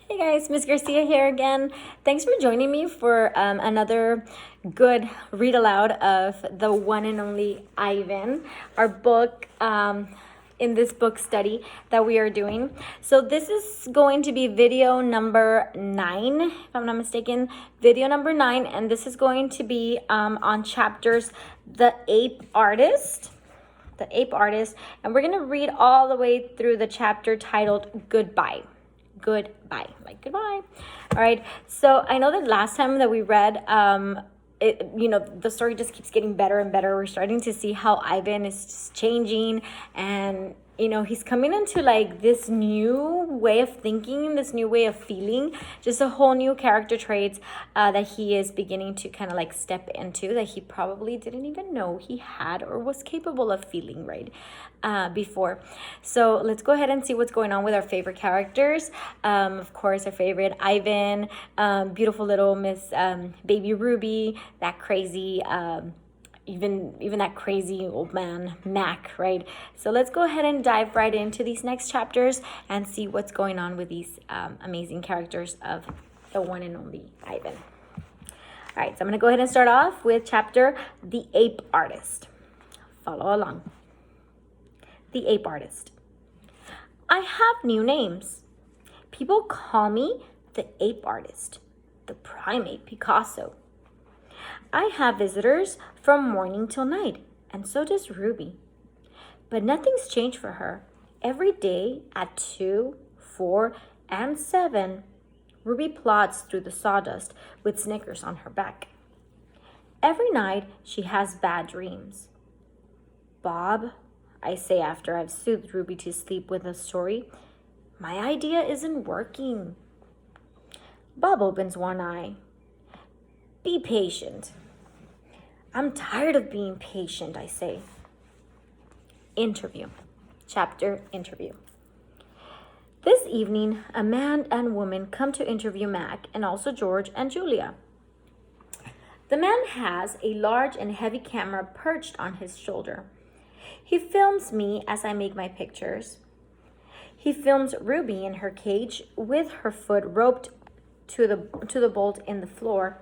Hey guys, Miss Garcia here again. Thanks for joining me for another good read aloud of the one and only Ivan, our book in this book study that we are doing. So this is going to be video number 9, if I'm not mistaken, video number 9, and this is going to be on chapters The Ape Artist. The Ape Artist, and we're gonna read all the way through the chapter titled Goodbye. Goodbye, like goodbye. All right, so I know that last time that we read the story just keeps getting better and better. We're starting to see how Ivan is just changing, and he's coming into like this new way of thinking, this new way of feeling, just a whole new character traits that he is beginning to kind of like step into that he probably didn't even know he had or was capable of feeling right before. So let's go ahead and see what's going on with our favorite characters. Of course, our favorite Ivan, beautiful little Miss Baby Ruby, that crazy even that crazy old man Mac, right? So let's go ahead and dive right into these next chapters and see what's going on with these amazing characters of the one and only Ivan. All right, so I'm gonna go ahead and start off with chapter The Ape Artist. Follow along. The Ape Artist. I have new names. People call me the Ape Artist, the Primate Picasso. I have visitors from morning till night, and so does Ruby. But nothing's changed for her. Every day at 2, 4, and 7, Ruby plods through the sawdust with Snickers on her back. Every night she has bad dreams. Bob, I say after I've soothed Ruby to sleep with a story, my idea isn't working. Bob opens one eye. Be patient. I'm tired of being patient, I say. Interview. Chapter Interview. This evening, a man and woman come to interview Mac and also George and Julia. The man has a large and heavy camera perched on his shoulder. He films me as I make my pictures. He films Ruby in her cage with her foot roped to the bolt in the floor.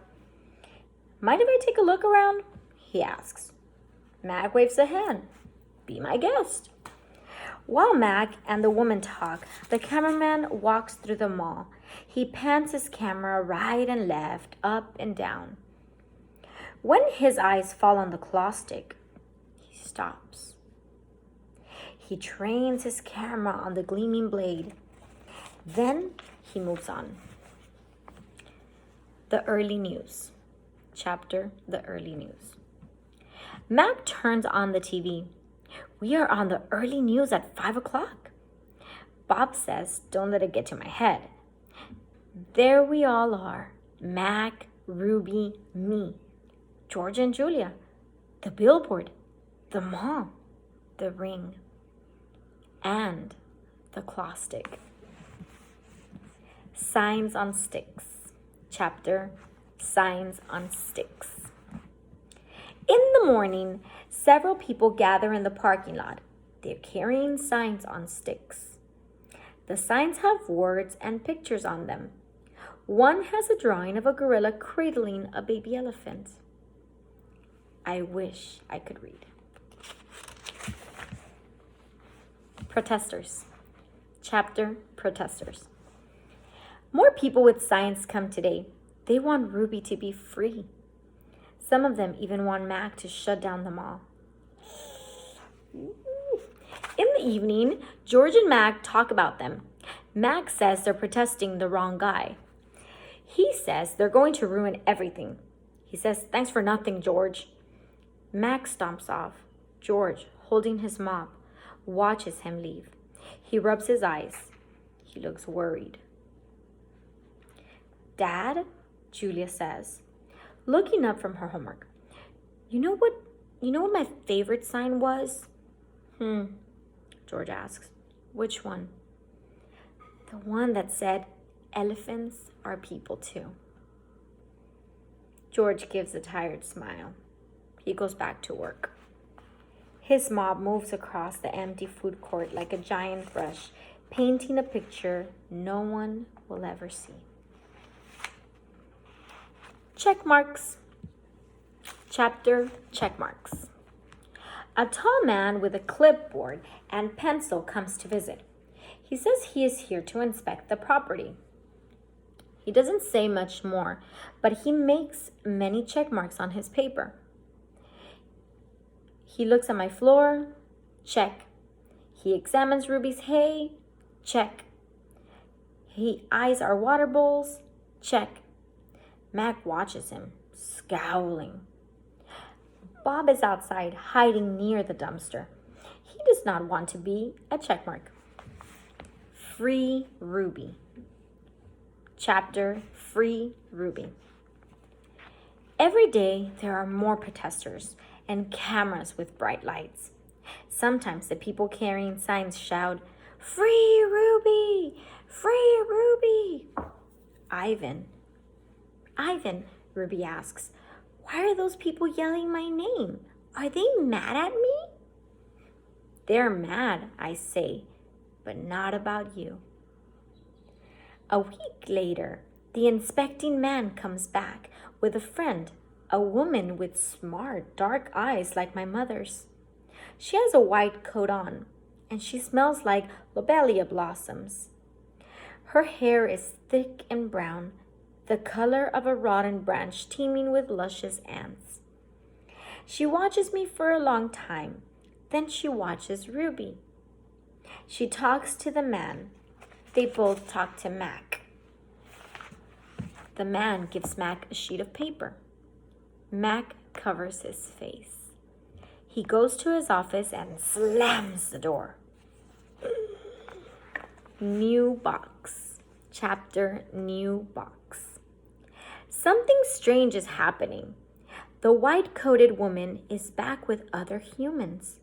Mind if I take a look around? He asks. Mac waves a hand. Be my guest. While Mac and the woman talk, the cameraman walks through the mall. He pans his camera right and left, up and down. When his eyes fall on the claw stick, he stops. He trains his camera on the gleaming blade. Then he moves on. The Early News. Chapter The Early News. Mac turns on the TV. We are on the early news at 5 o'clock. Bob says, don't let it get to my head. There we all are. Mac, Ruby, me, George and Julia, the billboard, the mall, the ring, and the claw stick. Signs on Sticks. Chapter Signs on Sticks. In the morning, several people gather in the parking lot. They're carrying signs on sticks. The signs have words and pictures on them. One has a drawing of a gorilla cradling a baby elephant. I wish I could read. Protesters. Chapter Protesters. More people with signs come today. They want Ruby to be free. Some of them even want Mac to shut down the mall. In the evening, George and Mac talk about them. Mac says they're protesting the wrong guy. He says they're going to ruin everything. He says, thanks for nothing, George. Mac stomps off. George, holding his mop, watches him leave. He rubs his eyes. He looks worried. Dad, Julia says, looking up from her homework. You know what my favorite sign was? George asks. Which one? The one that said, elephants are people too. George gives a tired smile. He goes back to work. His mob moves across the empty food court like a giant brush, painting a picture no one will ever see. Check marks. Chapter Check marks. A tall man with a clipboard and pencil comes to visit. He says he is here to inspect the property. He doesn't say much more, but he makes many check marks on his paper. He looks at my floor. Check. He examines Ruby's hay. Check. He eyes our water bowls. Check. Mac watches him, scowling. Bob is outside, hiding near the dumpster. He does not want to be a checkmark. Free Ruby. Chapter Free Ruby. Every day there are more protesters and cameras with bright lights. Sometimes the people carrying signs shout, "Free Ruby! Free Ruby!" Ivan, Ruby asks, "Why are those people yelling my name? Are they mad at me?" "They're mad," I say, "but not about you." A week later, the inspecting man comes back with a friend, a woman with smart, dark eyes like my mother's. She has a white coat on, and she smells like lobelia blossoms. Her hair is thick and brown, the color of a rotten branch teeming with luscious ants. She watches me for a long time. Then she watches Ruby. She talks to the man. They both talk to Mac. The man gives Mac a sheet of paper. Mac covers his face. He goes to his office and slams the door. New box. Chapter New box. Something strange is happening. The white-coated woman is back with other humans.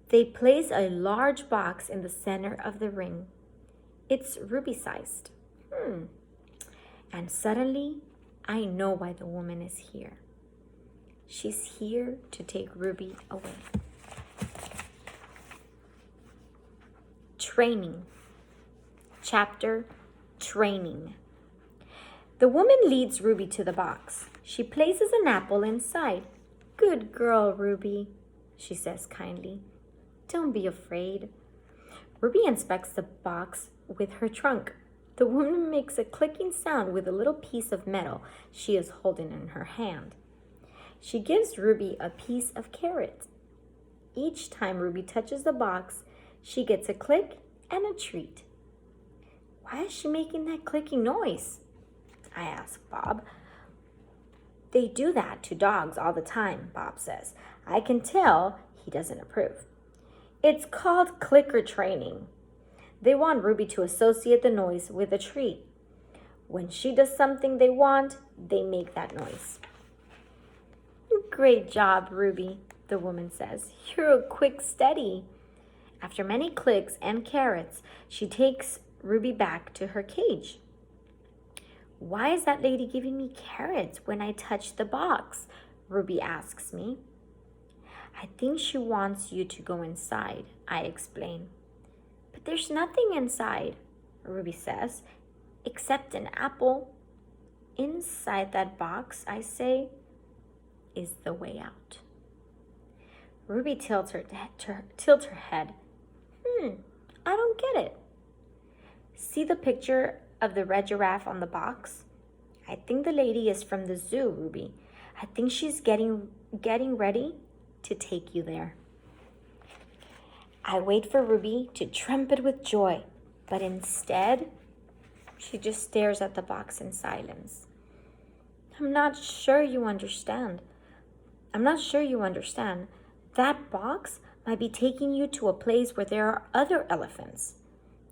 They place a large box in the center of the ring. It's Ruby-sized. And suddenly, I know why the woman is here. She's here to take Ruby away. Training. Chapter Training. The woman leads Ruby to the box. She places an apple inside. "Good girl, Ruby," she says kindly. "Don't be afraid." Ruby inspects the box with her trunk. The woman makes a clicking sound with a little piece of metal she is holding in her hand. She gives Ruby a piece of carrot. Each time Ruby touches the box, she gets a click and a treat. "Why is she making that clicking noise?" I ask Bob. "They do that to dogs all the time," Bob says. I can tell he doesn't approve. "It's called clicker training. They want Ruby to associate the noise with a treat. When she does something they want, they make that noise." "Great job, Ruby," the woman says. "You're a quick study." After many clicks and carrots, she takes Ruby back to her cage. "Why is that lady giving me carrots when I touch the box?" Ruby asks me. "I think she wants you to go inside," I explain. "But there's nothing inside," Ruby says, "except an apple." "Inside that box," I say, "is the way out." Ruby tilts her head. I don't get it." "See the picture of the red giraffe on the box? I think the lady is from the zoo, Ruby. I think she's getting ready to take you there." I wait for Ruby to trumpet with joy, but instead, she just stares at the box in silence. I'm not sure you understand. That box might be taking you to a place where there are other elephants,"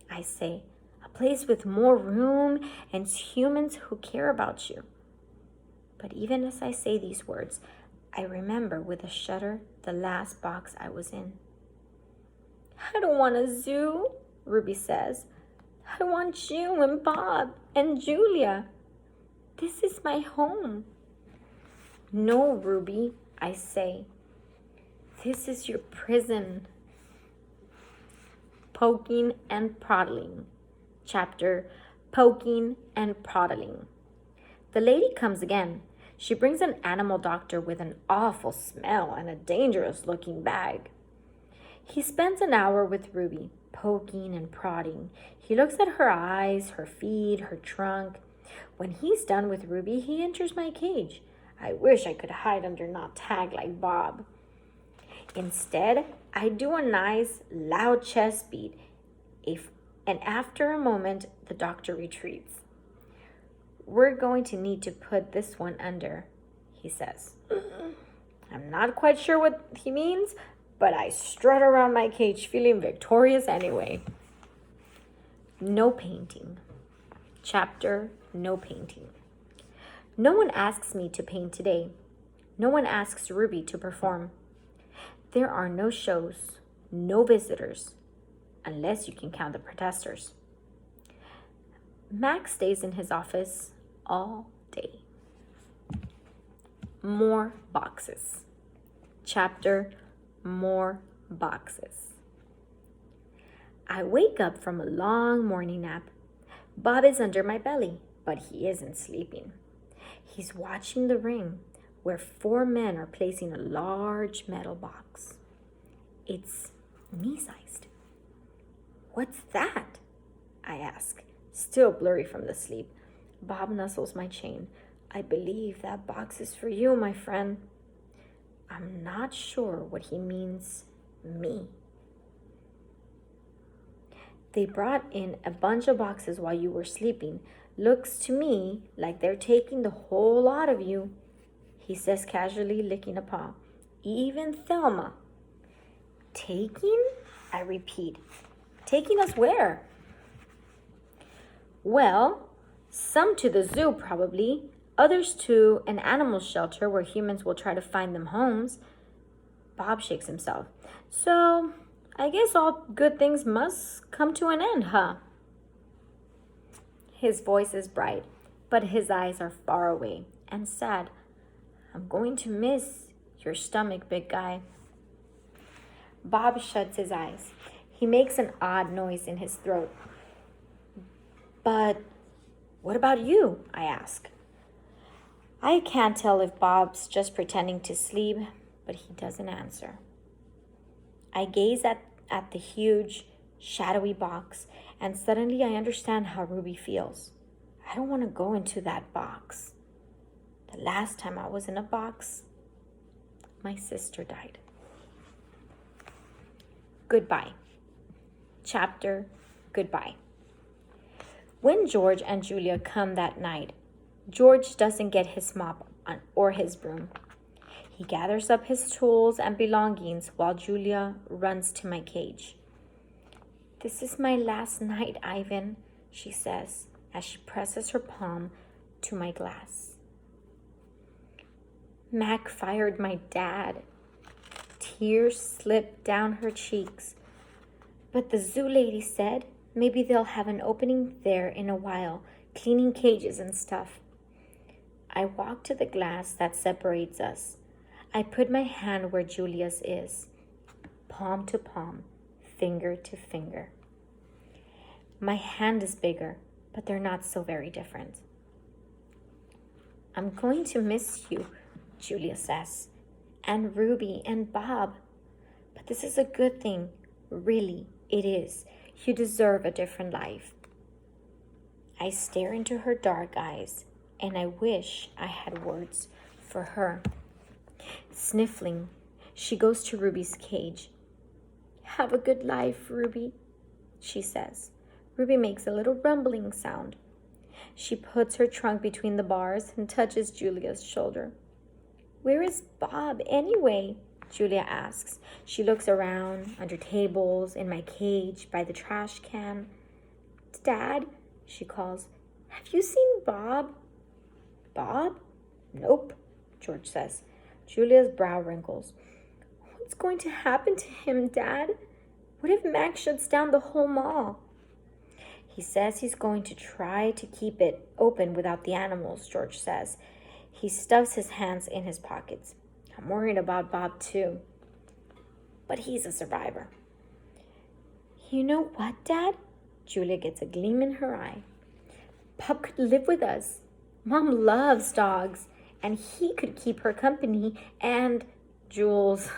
I say. "A place with more room and humans who care about you." But even as I say these words, I remember with a shudder the last box I was in. "I don't want a zoo," Ruby says. "I want you and Bob and Julia. This is my home." "No, Ruby," I say. "This is your prison." Poking and Proddling. Chapter Poking and Proddling. The lady comes again. She brings an animal doctor with an awful smell and a dangerous-looking bag. He spends an hour with Ruby, poking and prodding. He looks at her eyes, her feet, her trunk. When he's done with Ruby, he enters my cage. I wish I could hide under not tag like Bob. Instead, I do a nice, loud chest beat, and after a moment, the doctor retreats. We're going to need to put this one under, he says. I'm not quite sure what he means, but I strut around my cage feeling victorious anyway. No painting. Chapter No Painting. No one asks me to paint today. No one asks Ruby to perform. There are no shows, no visitors, unless you can count the protesters. Max stays in his office all day. More boxes. Chapter More Boxes. I wake up from a long morning nap. Bob is under my belly, but he isn't sleeping. He's watching the ring, where 4 men are placing a large metal box. It's me-sized. What's that? I ask, still blurry from the sleep. Bob nuzzles my chain. I believe that box is for you, my friend. I'm not sure what he means, me. They brought in a bunch of boxes while you were sleeping. Looks to me like they're taking the whole lot of you, he says casually, licking a paw. Even Thelma. Taking? I repeat. Taking us where? Well, some to the zoo probably, others to an animal shelter where humans will try to find them homes. Bob shakes himself. So, I guess all good things must come to an end, huh? His voice is bright, but his eyes are far away and sad. I'm going to miss your stomach, big guy. Bob shuts his eyes. He makes an odd noise in his throat. But what about you? I ask. I can't tell if Bob's just pretending to sleep, but he doesn't answer. I gaze at the huge, shadowy box, and suddenly I understand how Ruby feels. I don't want to go into that box. The last time I was in a box, my sister died. Goodbye. Chapter Goodbye. When George and Julia come that night, George doesn't get his mop or his broom. He gathers up his tools and belongings while Julia runs to my cage. This is my last night, Ivan, she says as she presses her palm to my glass. Mac fired my dad. Tears slipped down her cheeks. But the zoo lady said maybe they'll have an opening there in a while, cleaning cages and stuff. I walk to the glass that separates us. I put my hand where Julia's is, palm to palm, finger to finger. My hand is bigger, but they're not so very different. I'm going to miss you, Julia says, and Ruby and Bob. But this is a good thing. Really, it is. You deserve a different life. I stare into her dark eyes, and I wish I had words for her. Sniffling, she goes to Ruby's cage. Have a good life, Ruby, she says. Ruby makes a little rumbling sound. She puts her trunk between the bars and touches Julia's shoulder. Where is Bob anyway? Julia asks. She looks around, under tables, in my cage, by the trash can. Dad, she calls, have you seen Bob? Bob? Nope, George says. Julia's brow wrinkles. What's going to happen to him, Dad? What if Max shuts down the whole mall? He says he's going to try to keep it open without the animals, George says. He stuffs his hands in his pockets. I'm worried about Bob too. But he's a survivor. You know what, Dad? Julia gets a gleam in her eye. Pup could live with us. Mom loves dogs, and he could keep her company. And Jules,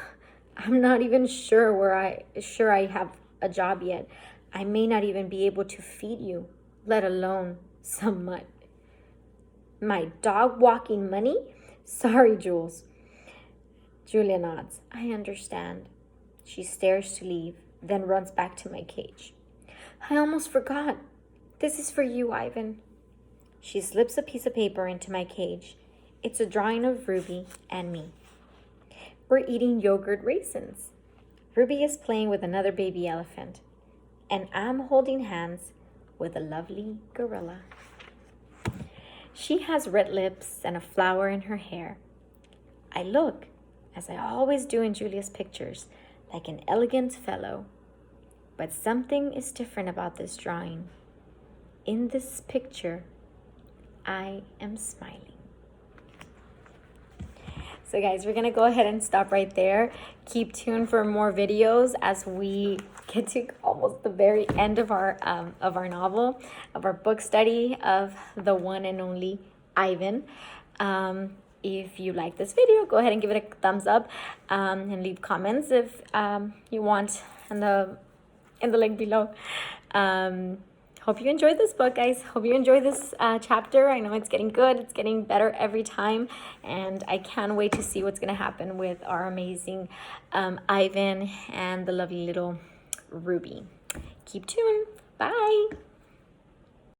I'm not even sure I have a job yet. I may not even be able to feed you, let alone some mud. My dog walking money? Sorry, Jules. Julia nods. I understand. She stares to leave, then runs back to my cage. I almost forgot. This is for you, Ivan. She slips a piece of paper into my cage. It's a drawing of Ruby and me. We're eating yogurt raisins. Ruby is playing with another baby elephant, and I'm holding hands with a lovely gorilla. She has red lips and a flower in her hair. I look, as I always do in Julia's pictures, like an elegant fellow. But something is different about this drawing. In this picture, I am smiling. So guys, we're gonna go ahead and stop right there. Keep tuned for more videos as we get to almost the very end of our novel, of our book study of the one and only Ivan. If you like this video, go ahead and give it a thumbs up and leave comments if you want in the link below. Hope you enjoyed this book, guys. Hope you enjoyed this chapter. I know it's getting good. It's getting better every time. And I can't wait to see what's going to happen with our amazing Ivan and the lovely little Ruby. Keep tuned. Bye.